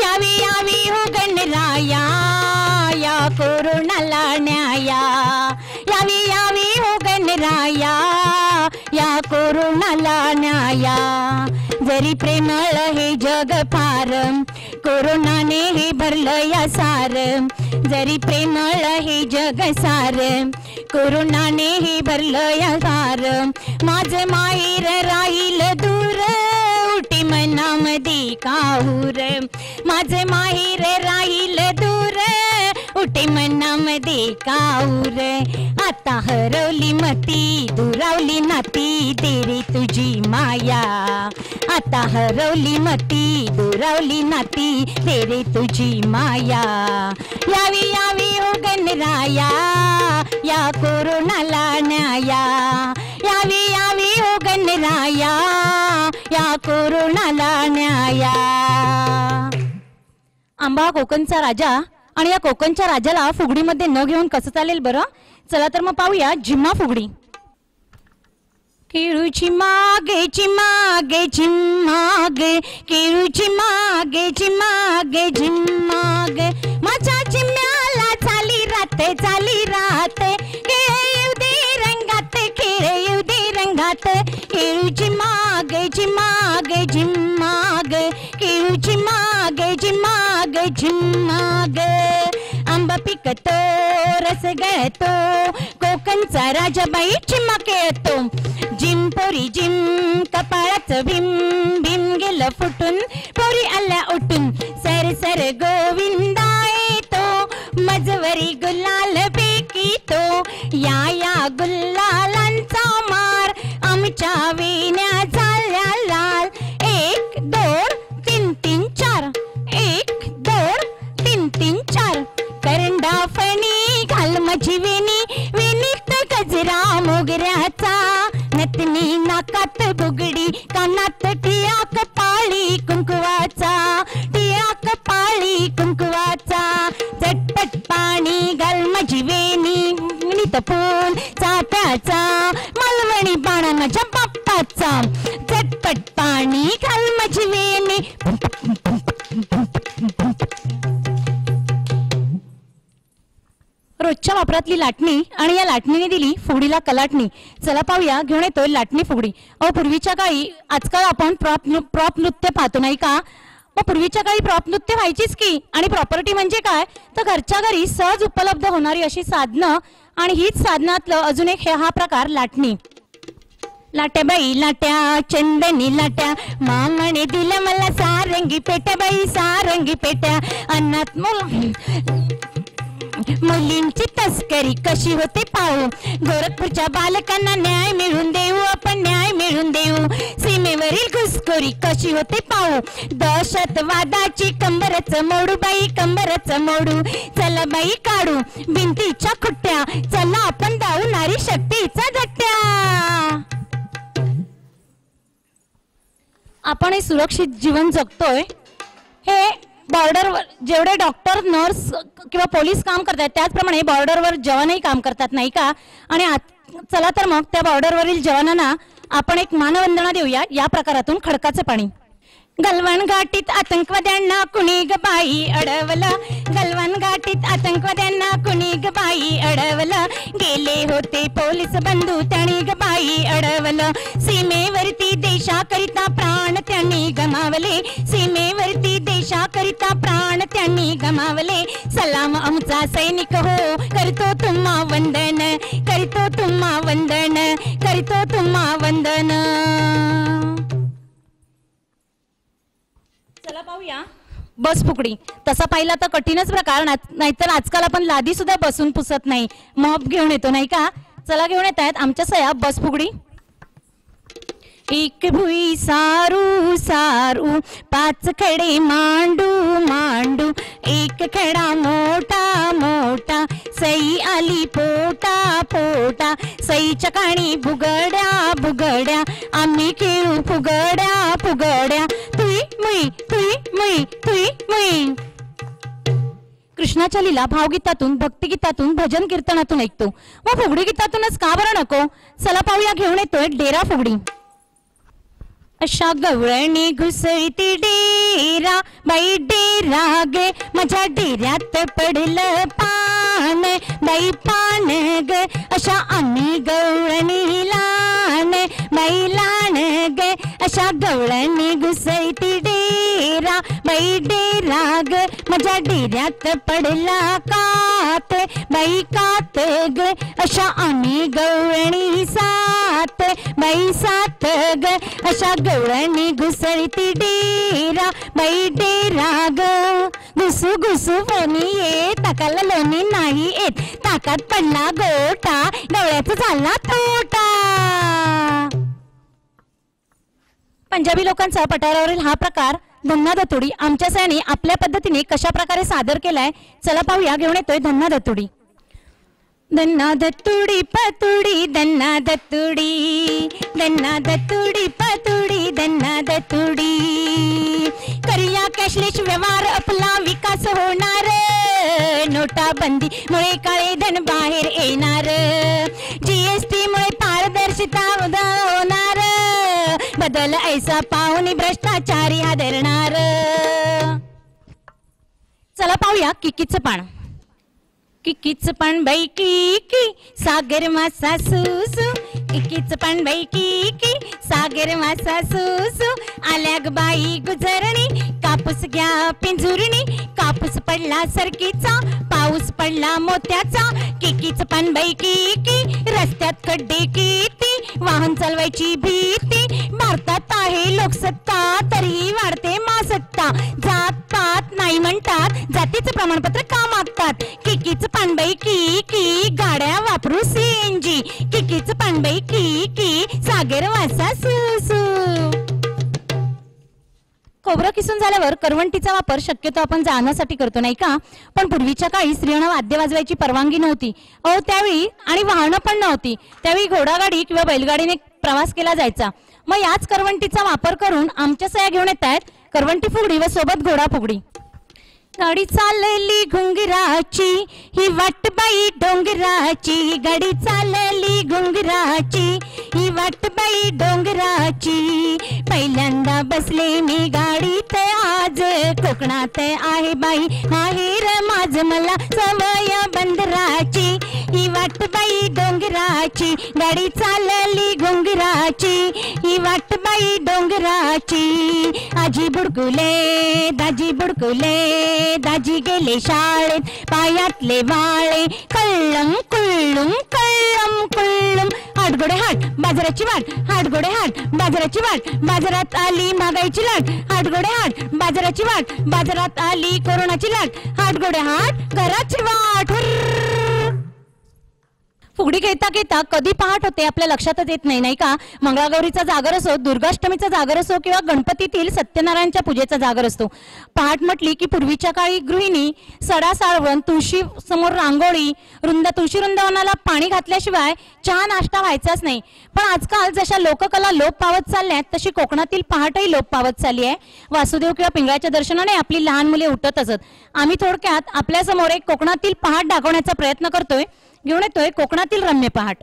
यावी यावी हो गणराया, या कोरोनाला न्याया. यावी यावी हो गणराया, या कोरोनाला न्याया. जरी प्रेमळ हे जग फार, कोरोनाने हे भरलं या सार. जरी प्रेमळ हे जग सार, कोरोनाने हे भरलं या सार. माझं माहेर राहील दूर, उठी मनामध्ये काहूर. माझं माहेर राहील दूर, उठी मनामध्ये काहूर. आता हरवली मती दुरावली नाती, तेरी तुझी माया. आता हरवली मती दुरावली नाती, तेरी तुझी माया. यावी यावी हो गणराया, या कोरोनाला न्याया. यावी यावी हो गणराया, या कोरोनाला न्याया. आंबा कोकणचा राजा, आणि या कोकणच्या राजाला फुगडीमध्ये न घेऊन कसं चालेल बरं. चला तर मग पाहूया झिम्मा फुगडी. केळूची मागे चिमागे झिम्मागे, केळूची मागे चिमागे झिम्मागे. माझ्या चिम्याला झाली रात झाली रात खेळ येऊ दे रंगात खेळ येऊ दे रंगात खेळू झिमाग झिमाग झिमाग खेळू झिमाग झिमाग झिमाग आंबा पिकतो रस गळतो कोकणचा राजाबाई चिमा खेळतो जिम पोरी जिम कपाळाचं भीम भीम गेलं फुटून पोरी आल्या उठून सर सर गोविंदा येतो मजवरी गुलाल फेकीतो या गुल्लालांचा मार आमच्या वेण्या झाल्या लाल 1 2 3 3 4 1 2 3 3 4 करंडा फणी घाल माझी वेणी वेणीत गजरा मोगऱ्याचा नतनी नाकात बुगडी कानात टिया कपाळी कुंकवाचा टिया कपाळी कुंकवाचा चटपट पाणी घाल माझी वेणी तपून चाप्याचा मालवणी बाणा माझ्या बाप्पाचा चटपट पाणी घाल माझी वेणी रोजच्या वापरातली लाटणी आणि या लाटणीने दिली फुगडीला कलाटणी. चला पाहूया घेऊन येतोय लाटणी फुगडी. पूर्वीच्या काळी आजकाल आपण प्रॉप नृत्य पाहतो नाही का. पूर्वीच्या काळी प्रॉप नृत्य व्हायचीच की. आणि प्रॉपर्टी म्हणजे काय तर घरच्या घरी सहज उपलब्ध होणारी अशी साधनं आणि हीच साधनातलं अजून एक हा प्रकार लाटणी. लाट्या बाई लाट्या चंदनी लाट्या मामाने दिल्या मला सारंगी पेट्या बाई सारंगी पेट्या अन्नात मुलींची तस्करी कशी होते पाहू गोरखपूरच्या बालकांना न्याय मिळून देऊ आपण न्याय मिळून देऊ सीमेवरील घुसखोरी कशी होते पाहू दहशतवादाची कंबरच मोडू बाई कंबरच मोडू चला बाई काढू भिंतीच्या खुट्ट्या चला आपण जाऊ नारी शक्तीचा धट्ट्या. आपण हे सुरक्षित जीवन जगतोय हे बॉर्डरवर जेवढे डॉक्टर नर्स किंवा पोलीस काम करतात त्याचप्रमाणे बॉर्डरवर जवानही काम करतात नाही का. आणि चला तर मग त्या बॉर्डरवरील जवानांना आपण एक मानवंदना देऊया या प्रकारातून खडकाचं पाणी. गलवान घाटीत आतंकवाद्यांना कुणी ग बाई अडवलं गलवान घाटीत आतंकवाद्यांना कुणी ग बाई अडवलं गेले होते पोलीस बंधू त्यांनी ग बाई अडवलं सीमेवरती देशाकरिता प्राण त्यांनी गमावले सीमेवरती देशाकरिता प्राण त्यांनी गमावले सलाम आमचा सैनिक हो करतो तुम्हा वंदन करतो तुम्हा वंदन करतो तुम्हा वंदन. चला पाहूया बस फुगडी. तसा पाहिला तर कठीणच प्रकार नाहीतर आजकाल आपण लादी सुद्धा बसून पुसत नाही मॉप घेऊन येतो नाही का. चला घेऊन येत आहेत आमच्या सया बस फुगडी. एक भुई सारू सारू 5 खडे मांडू मांडू एक खडा मोठा मोठा सई आली पोटा पोटा सईच्या काणी बुगड्या बुगड्या आम्ही खेळू फुगड्या फुगड्या तुई मुई तुई मुई तुई मुई. कृष्णाच्या लीला भावगीतातून भक्तिगीतातून भजन कीर्तनातून ऐकतो व फुगडी गीतातूनच का बरं नको. चला पाहूया घेऊन येतोय डेरा फुगडी. अशा गवळणी घुसळती डेरा बाई डेरा गे माझ्या डेऱ्यात पडलं पान बाई पान ग अशा आम्ही गवळणी लान बाई लान ग अशा गवळणी घुसळती डेरा बाई डेरा ग माझ्या डेऱ्यात पडला कात बाई कात ग अशा आम्ही गवळणी सात बाई सात ग अशा गवळणी घुसळती डेरा बाई डेरा ग घुसू घुसू फोनी ये ताकाला लोणी नाही येत ताकात पडला गोटा गवळ्याचा झाला तोटा. पंजाबी लोकांचा पठारावरील हा प्रकार धन्ना दतुडी आमच्या सयानी आपल्या पद्धतीने कशा प्रकारे सादर केलाय चला पाहूया घेऊन येतोय धन्ना दतुडी. धन्ना दत्तुडी पतुडी धन्ना दत्तुडी धन्ना दत्तुडी पतुडी धन्ना दत्तुडी करिया कॅशलेस व्यवहार आपला विकास होणार नोटाबंदी मुळे काळे धन बाहेर येणार जीएसटी मुळे पारदर्शिता होणार बदल ऐसा पाहुणी भ्रष्टाचारी हादरणार. चला पाहूया किकीचं पान. किकीच पण बाई की सागर मासा सुसू किकीच पण बाई की सागर मासा सुसू आल्या ग बाई गुजरणी कापूस घ्या पिंजुरणी कापूस पडला सरकीचा पाऊस पडला मोत्याचा किकीच पण बाई की रस्त्यात खड्डे किती वाहन चालवायची भीती भारतात आहे लोकसत्ता तरीही वाढते मासत्ता जात पात नाही म्हणतात जातीचं प्रमाणपत्र का मागतात किकीच पानबाई की गाड्या वापरू सीएनजी किकीच पानबाई की सागर वासा सुसू. खोबरं किसून झाल्यावर करवंटीचा वापर शक्यतो आपण जाण्यासाठी करतो नाही का, पण पूर्वीच्या काळी स्त्रियांना वाद्य वाजवायची परवानगी नव्हती त्यावेळी आणि वाहनं पण नव्हती. त्यावेळी घोडागाडी किंवा बैलगाडीने प्रवास केला जायचा. मग याच करवंटीचा वापर करून आमच्या सया घेऊन येत आहेत करवंटी फुगडी व सोबत घोडा फुगडी. गाडी चालली घुंगराची ही वाट बाई डोंगराची गाडी चालली घुंगराची ही वाट बाई डोंगराची पहिल्यांदा बसले मी गाडीत आज कोकणात आहे बाई माहेर माझ मला सवय बंदराची ही वाट बाई डोंगराची गाडी चालली घुंगराची ही वाट बाई डोंगराची. आजी बुडकुले दाजी गेले शाळेत पायातले वाळे कळम कुळुम हाटगोडे हाट बाजाराची वाट हाटगोडे हाट बाजाराची वाट बाजारात आली महागाईची लाट हाटगोडे हाट बाजाराची वाट बाजारात आली कोरोनाची लाट हाटगोडे हाट घराची वाट. फुगडी खेळता खेळता कधी पहाट होते आपल्या लक्षातच येत नाही का. मंगळागौरीचा जागर असो दुर्गाष्टमीचा जागर असो किंवा गणपतीतील सत्यनारायणच्या पूजेचा जागर असतो. पहाट म्हटली की पूर्वीच्या काळी गृहिणी सडा साळवण तुळशी समोर रांगोळी तुळशी वृंदावनाला पाणी घातल्याशिवाय चहा नाश्ता व्हायचाच नाही. पण आजकाल जशा लोककला लोप पावत चालल्यात तशी कोकणातील पहाटही लोप पावत चालली आहे. वासुदेव किंवा पिंगळाच्या दर्शनाने आपली लहान मुले उठत असत. आम्ही थोडक्यात आपल्यासमोर एक कोकणातील पहाट दाखवण्याचा प्रयत्न करतोय. घेऊन येतोय कोकणातील रम्य पहाट.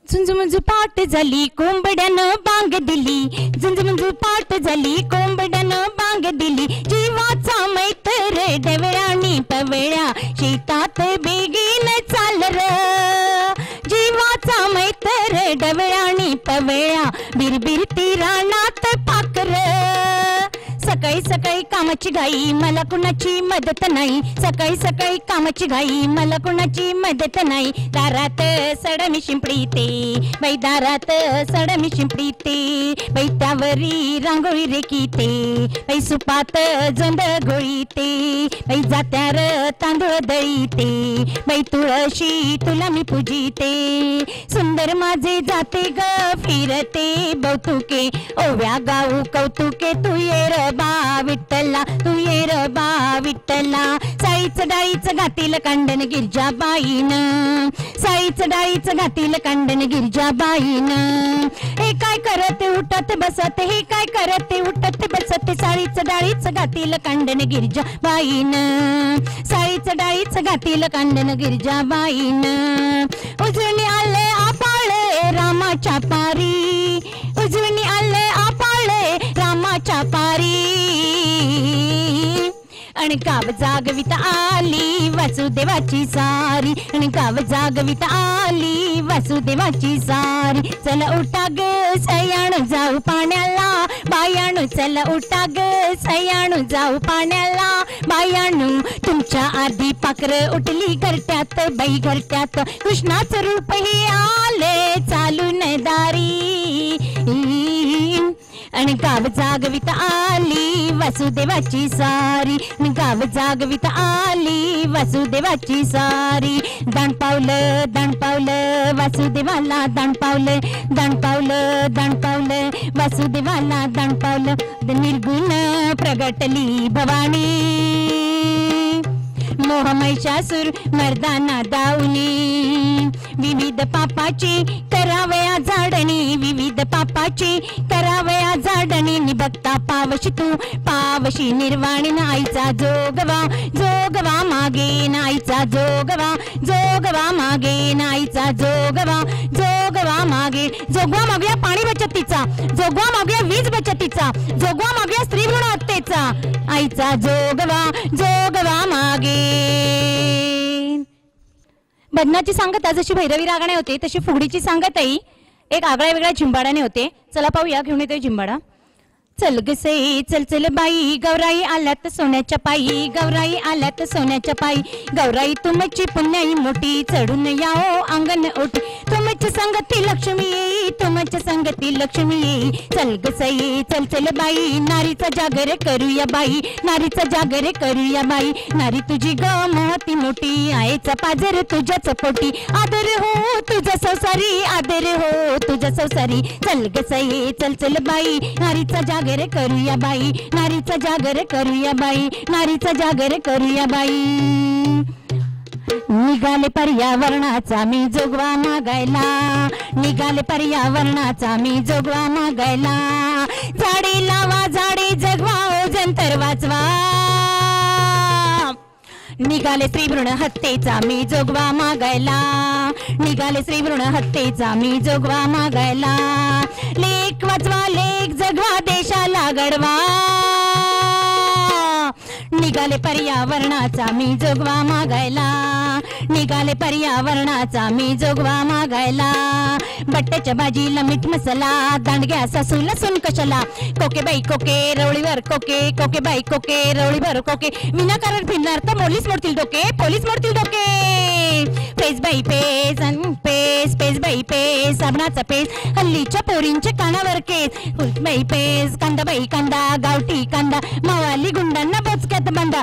झुंजुमंजू पाट झाली कोंबड्यानं बांग दिली झुंजुमंजू पाट झाली कोंबड्यानं बांग दिली जीवाचा मैत्र डवळ्यानी पवळ्या शेतात बेगीन चाल र जीवाचा मैत्र डवळ्यानी पवळ्या बिरबिरती रानात पाकर. सकाळी सकाळी कामाची घाई मला कुणाची मदत नाही सकाळी सकाळी कामाची घाई मला कुणाची मदत नाही. दारात सडमी शिंपडीते बाई दारात सडमी शिंपडीते बाई त्यावरी रांगोळी रेखीते बाई सुपात जोंद गोळीते बाई जात्यार तांदूळ दळीते बाई तुळशी तुला मी पूजिते. सुंदर माझे जाते ग फिरते बहुतुके ओव्या गाऊ कौतुके तू ये र बा विठ्ठला तू ये र बा विठ्ठला. साईचं डाळीचं घातील कांडन गिरजाबाईन साईचं डाळीचं घातील कांडन गिरजाबाईन. हे काय करते उठत बसत हे काय करते उठत बसत साईचं डाळीचं घातील कांडन गिरजाबाईन साईचं डाळीचं घातील कांडन गिरजाबाईन. उजळणी आले आपाळे रामाच्या पारी उजळणी आले आपाळे रामाच्या पारी. आणि गाव जागवित आली वासुदेवाची सारी आणि गाव जागवित आली वासुदेवाची सारी. चला उठा ग सयाणू जाऊ पाण्याला बायाणू चला उठा ग सयाणू जाऊ पाण्याला बायाणू. तुमच्या आधी पाकर उठली घरट्यात बाई घरट्यात कृष्णाचं रूप हे आले चालून दारी. आणि गाव जागवित आली वासुदेवाची सारी गाव जागवित आली वासुदेवाची सारी. दान पावलं वासुदेवाला दान पावलं वासुदेवाला दान पावलं. निर्गुण प्रगटली भवानी मोहमहिषासूर मर्दाना दावनी. विविध पापाची करावया झाडणी विविध पापाची करावया झाडणी. निभक्ता पावशी तू पावशी निर्वाणी आईचा जोगवा मागे नाईचा जोगवा मागे नाईचा जोगवा मागे. जोगवा मागूया पाणी बचतीचा जोगवा मागूया वीज बचतीचा जोगवा मागूया स्त्री भ्रूण हत्येचा आईचा जोगवा मागे. भजनाची सांगता जशी भैरवी रागाने होते तशी फुगडीची सांगताही एक आगळ्या वेगळ्या जिंबाडाने होते. चला पाहूया, घेऊन येतोय जिंबाडा. चल ग सई चल चल बाई, गौराई आल्यात सोन्याच्या पायी, गौराई आल्यात सोन्याच्या पायी, गौराई तुमची पुण्याई मोठी, चढून याओ अंगण ओटी, तुमची संगती लक्ष्मी येई, तुमच्या संगती लक्ष्मी येई. चल ग सई चल चल बाई, नारीचा जागर करूया बाई, नारीचा जागर करूया बाई, नारी तुझी ग मोठी मोठी, आईचा पाजर तुझ्याच पोटी, आदर हो तुझा संसारी, आदर हो तुझा संसारी. चल ग सई चल चल बाई, नारीचा जागर करूया बाई, नारीचा जागर करूया बाई, नारीचा जागर करूया बाई. निघाले पर्यावरणाचा मी जोगवा मागायला, निघाले पर्यावरणाचा मी जोगवा मागायला, झाडे लावा झाडे जगवा ओ जंतर वाचवा. निघाले श्रीभ्रूण हत्येचा मी जोगवा मागायला, निघाले श्रीभ्रूण हत्येचा मी जोगवा मागायला. लेख वाचवा लेख जगवा देशाला घडवा, निघाले पर्यावरणाचा मी जोगवा मागायला, निघाले पर्यावरणाचा मी जोगवा मागायला. बट्ट्याच्या भाजीला मीठ मसाला, दांडग्या सासू लसूण कशाला, कोके बाई कोके रवळीवर कोके, कोके बाई कोके रवळीवर कोके, विनाकारण फिरणार तर पोलीस मोडतील डोके, पोलीस मोडतील डोके. पेस बाई पेस पेस, पेस बाई पेस, साबणाचा पेस, हल्लीच्या पोरींच्या कानावर केस, बाई पेस, कांदा बाई कांदा, गावठी कांदा, मावाली गुंडांना बोचक्यात बांधा.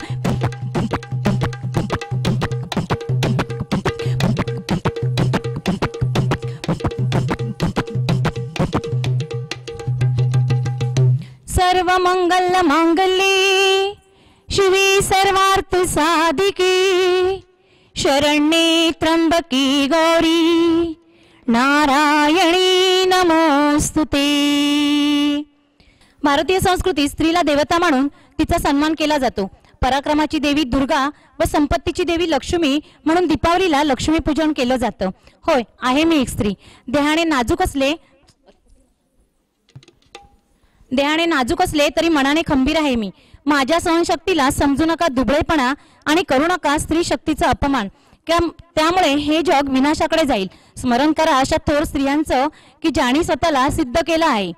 सर्व मंगल मांगल्ये शिवे सर्वार्थ साधिके, शरण्ये त्र्यंबके गौरी नारायणी नमोस्तुते. भारतीय संस्कृतीत स्त्रीला देवता मानून तिचा सन्मान केला जातो. पराक्रमाची देवी दुर्गा व संपत्तीची देवी लक्ष्मी म्हणून दीपावलीला लक्ष्मीपूजन केलं जातं. होय, आहे मी एक स्त्री. देहाने नाजूक असले तरी मनाने खंबीर आहे मी. माझ्या सहनशक्तीला समजू नका दुबळेपणा आणि करू नका स्त्री शक्तीचा अपमान, त्यामुळे हे जग विनाशाकडे जाईल. स्मरण करा अशा थोर स्त्रियांचं की ज्यांनी स्वतःला सिद्ध केलं आहे.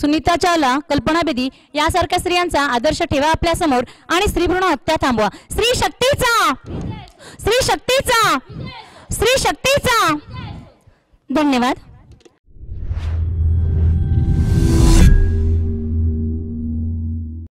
सुनीता चावला, कल्पना बेदी यासारख्या स्त्रियांचा आदर्श ठेवा आपल्या समोर आणि स्त्रीभ्रूण हत्या थांबवा. स्त्री शक्तीचा, स्त्री शक्तीचा, स्त्री शक्तीचा. धन्यवाद.